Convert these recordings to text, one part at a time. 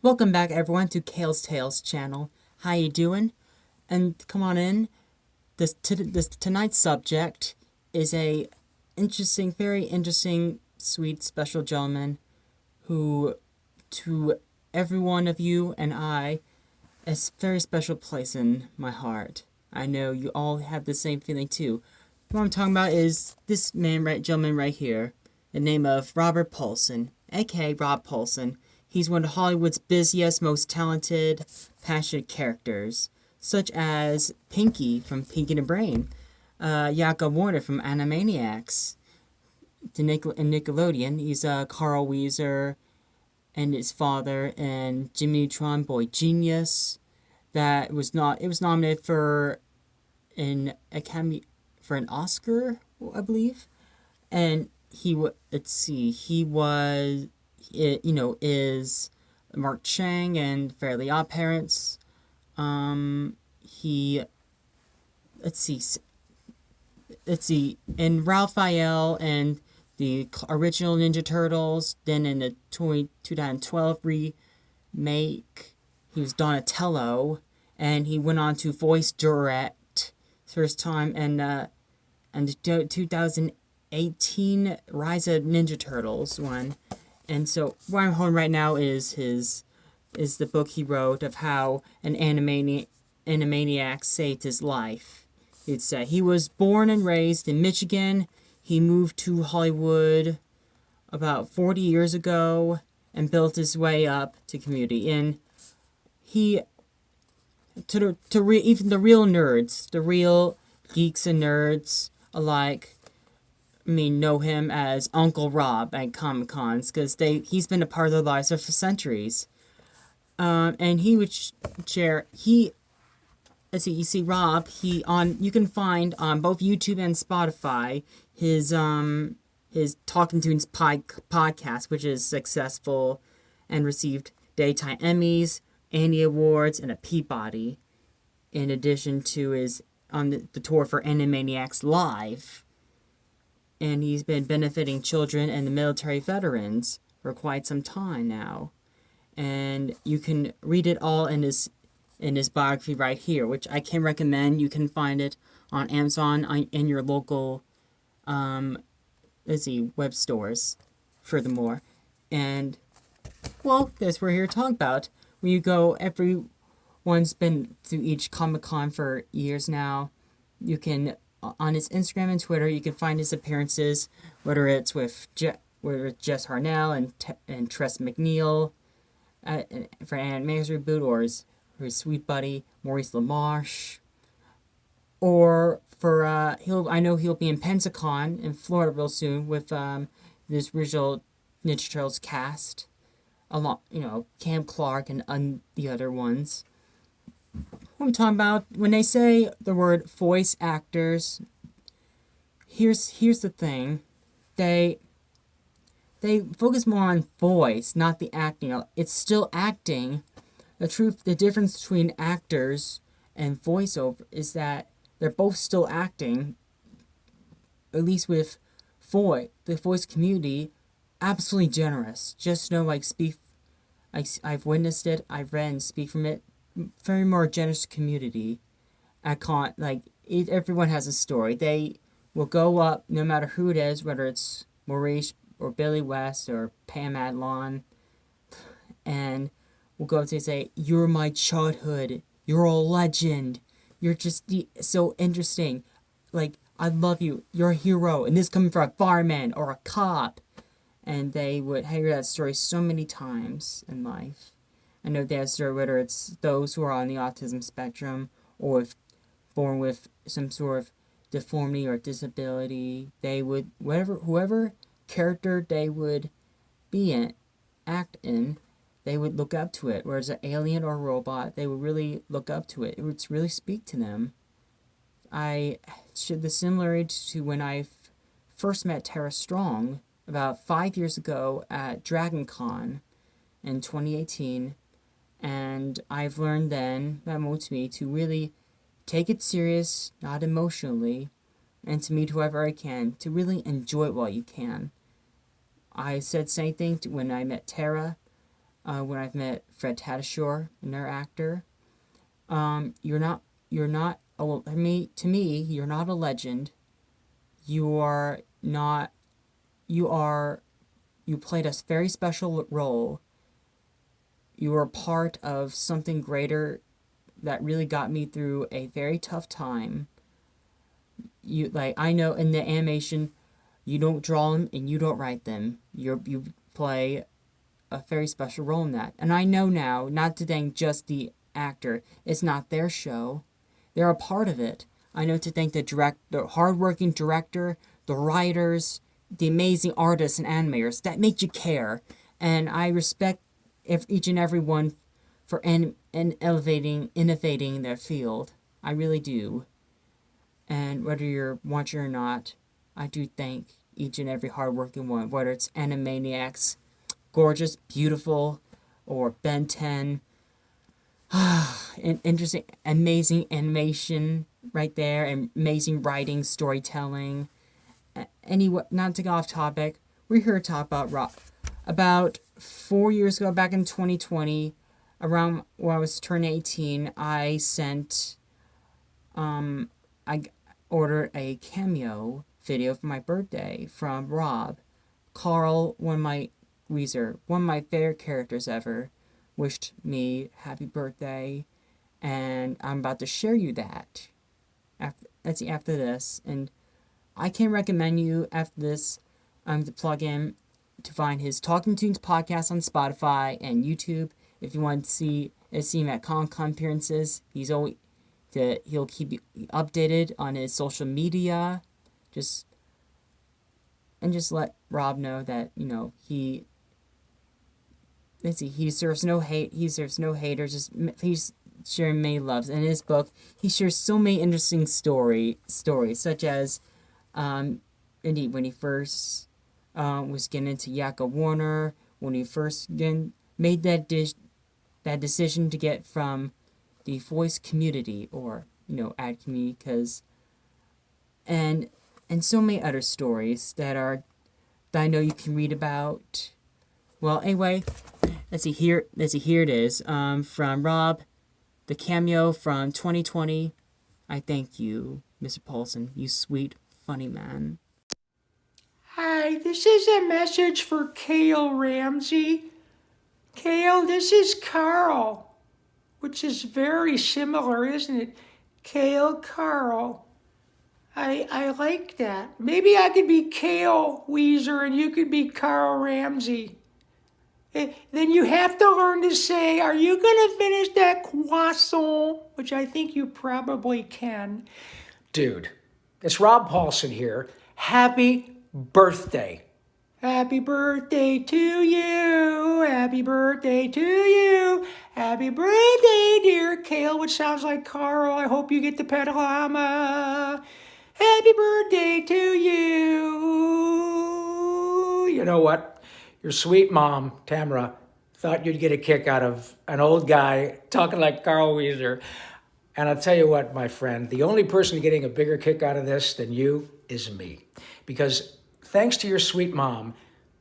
Welcome back everyone to Kales Tales channel. How you doing? And come on in. Tonight's subject is a very interesting, sweet, special gentleman who, to every one of you and I, a very special place in my heart. I know you all have the same feeling too. What I'm talking about is this gentleman right here, the name of Robert Paulsen, aka Rob Paulsen. He's one of Hollywood's busiest, most talented, passionate characters, such as Pinky from Pinky and the Brain, Yaka Warner from Animaniacs, in Nickelodeon. He's Carl Weezer and his father, and Jimmy Neutron Boy Genius. That was not. It was nominated for an Academy for an Oscar, I believe, and let's see, he was is Mark Chang and Fairly Odd Parents. He let's see, and Ralph Fiel and the original Ninja Turtles. Then in the 2012 remake, he was Donatello, and he went on to voice direct first time and the 2018 Rise of Ninja Turtles one. And so what I'm holding right now is the book he wrote of how an Animaniac saved his life. It's he was born and raised in Michigan. He moved to Hollywood about 40 years ago and built his way up to community. And he even the real nerds, the real geeks and nerds alike, know him as Uncle Rob at Comic Cons because he's been a part of their lives for centuries. And he would share let's see, you see Rob, you can find on both YouTube and Spotify his Talking Tunes podcast, which is successful and received daytime Emmys, Annie Awards, and a Peabody. In addition to his on the tour for Animaniacs Live. And he's been benefiting children and the military veterans for quite some time now. And you can read it all in his biography right here, which I can recommend. You can find it on Amazon in your local web stores, furthermore. And well, that's what we're here to talk about. When you go, everyone's been through each Comic-Con for years now. You can, on his Instagram and Twitter, you can find his appearances, whether it's with Jess Harnell and Tress McNeil for Animaniacs Reboot, or his sweet buddy Maurice LaMarche, or for I know he'll be in Pensacon in Florida real soon with this original Ninja Turtles cast, along Cam Clark and the other ones. What I'm talking about when they say the word voice actors, here's the thing, they focus more on voice, not the acting. It's still acting. The difference between actors and voiceover is that they're both still acting. At least with the voice community, absolutely generous. Just know, I've witnessed it, I've read and speak from it. Very more generous community. Everyone has a story. They will go up no matter who it is, whether it's Maurice or Billy West or Pam Adlon, and will go up to say, "You're my childhood. You're a legend. You're just so interesting. I love you. You're a hero." And this coming from a fireman or a cop. And they would hear that story so many times in life. I know they have a story, whether it's those who are on the autism spectrum or born with some sort of deformity or disability. They would, whoever character they would act in, they would look up to it. Whereas an alien or a robot, they would really look up to it. It would really speak to them. The similarity to when I first met Tara Strong about 5 years ago at Dragon Con in 2018. And I've learned then, that motivates me to really take it serious, not emotionally, and to meet whoever I can, to really enjoy it while you can. I said the same thing when I met Tara. when I've met Fred Tatasciore, another actor. You're not, to me, you're not a legend. You are not, you are, you played a very special role. You were part of something greater that really got me through a very tough time. I know in the animation, you don't draw them and you don't write them. You play a very special role in that. And I know now, not to thank just the actor, it's not their show. They're a part of it. I know to thank the hardworking director, the writers, the amazing artists and animators that make you care. And I respect each and every one for innovating their field. I really do. And whether you're watching or not, I do thank each and every hardworking one, whether it's Animaniacs, gorgeous, beautiful, or Ben 10. Interesting, amazing animation right there, and amazing writing, storytelling. Anyway, not to go off topic, we're here to talk about rock. About 4 years ago, back in 2020, around when I was turning 18, I ordered a Cameo video for my birthday from Rob. Carl, one of my favorite characters ever, wished me happy birthday, and I'm about to share you that after this. And I can recommend you after this to plug in to find his Talking Tunes podcast on Spotify and YouTube. If you want to see him at Con appearances, he'll keep you updated on his social media. Just let Rob know that he deserves no hate. He deserves no haters. He's sharing many loves. In his book, he shares so many interesting stories, such as, indeed, when he first was getting into Yaka Warner, when he first made that decision to get from the voice community, or ad community, and so many other stories that I know you can read about. Well, anyway, let's see, here it is, from Rob, the Cameo from 2020. I thank you, Mr. Paulsen, you sweet, funny man. Hi, this is a message for Kale Ramsey. Kale, this is Carl, which is very similar, isn't it? Kale Carl. I like that. Maybe I could be Kale Weezer and you could be Carl Ramsey. Then you have to learn to say, are you going to finish that croissant? Which I think you probably can. Dude, it's Rob Paulsen here. Happy birthday. Happy birthday to you. Happy birthday to you. Happy birthday, dear Kale, which sounds like Carl. I hope you get the pedalama. Happy birthday to you. You know what? Your sweet mom, Tamara, thought you'd get a kick out of an old guy talking like Carl Weezer. And I'll tell you what, my friend, the only person getting a bigger kick out of this than you is me. Because thanks to your sweet mom,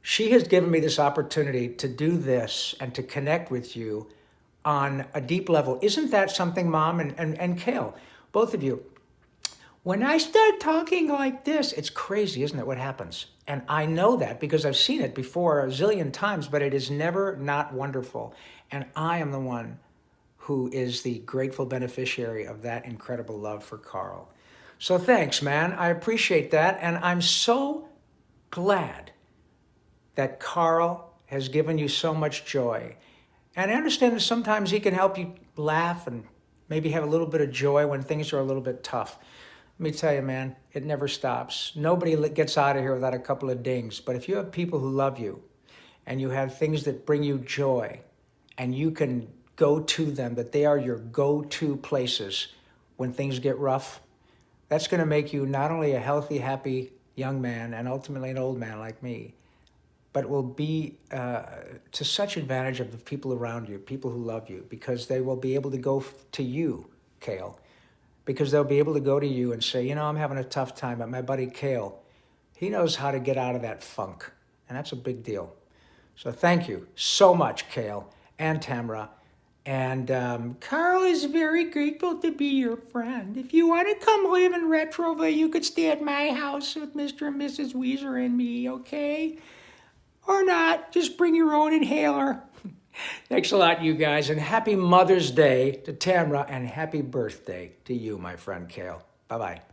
she has given me this opportunity to do this and to connect with you on a deep level. Isn't that something, Mom and Kale, both of you? When I start talking like this, it's crazy, isn't it, what happens? And I know that because I've seen it before a zillion times, but it is never not wonderful. And I am the one who is the grateful beneficiary of that incredible love for Carl. So thanks, man. I appreciate that. And I'm so glad that Carl has given you so much joy. And I understand that sometimes he can help you laugh and maybe have a little bit of joy when things are a little bit tough. Let me tell you, man, it never stops. Nobody gets out of here without a couple of dings. But if you have people who love you and you have things that bring you joy and you can go to them, that they are your go-to places when things get rough, that's going to make you not only a healthy, happy young man and ultimately an old man like me, but will be to such advantage of the people around you, people who love you, because they will be able to go to you, Kale, because they'll be able to go to you and say, I'm having a tough time, but my buddy Kale, he knows how to get out of that funk, and that's a big deal. So thank you so much, Kale, and Tamara. And Carl is very grateful to be your friend. If you want to come live in Retroville, you could stay at my house with Mr. and Mrs. Weezer and me, okay? Or not, just bring your own inhaler. Thanks a lot, you guys, and happy Mother's Day to Tamara, and happy birthday to you, my friend Kale. Bye-bye.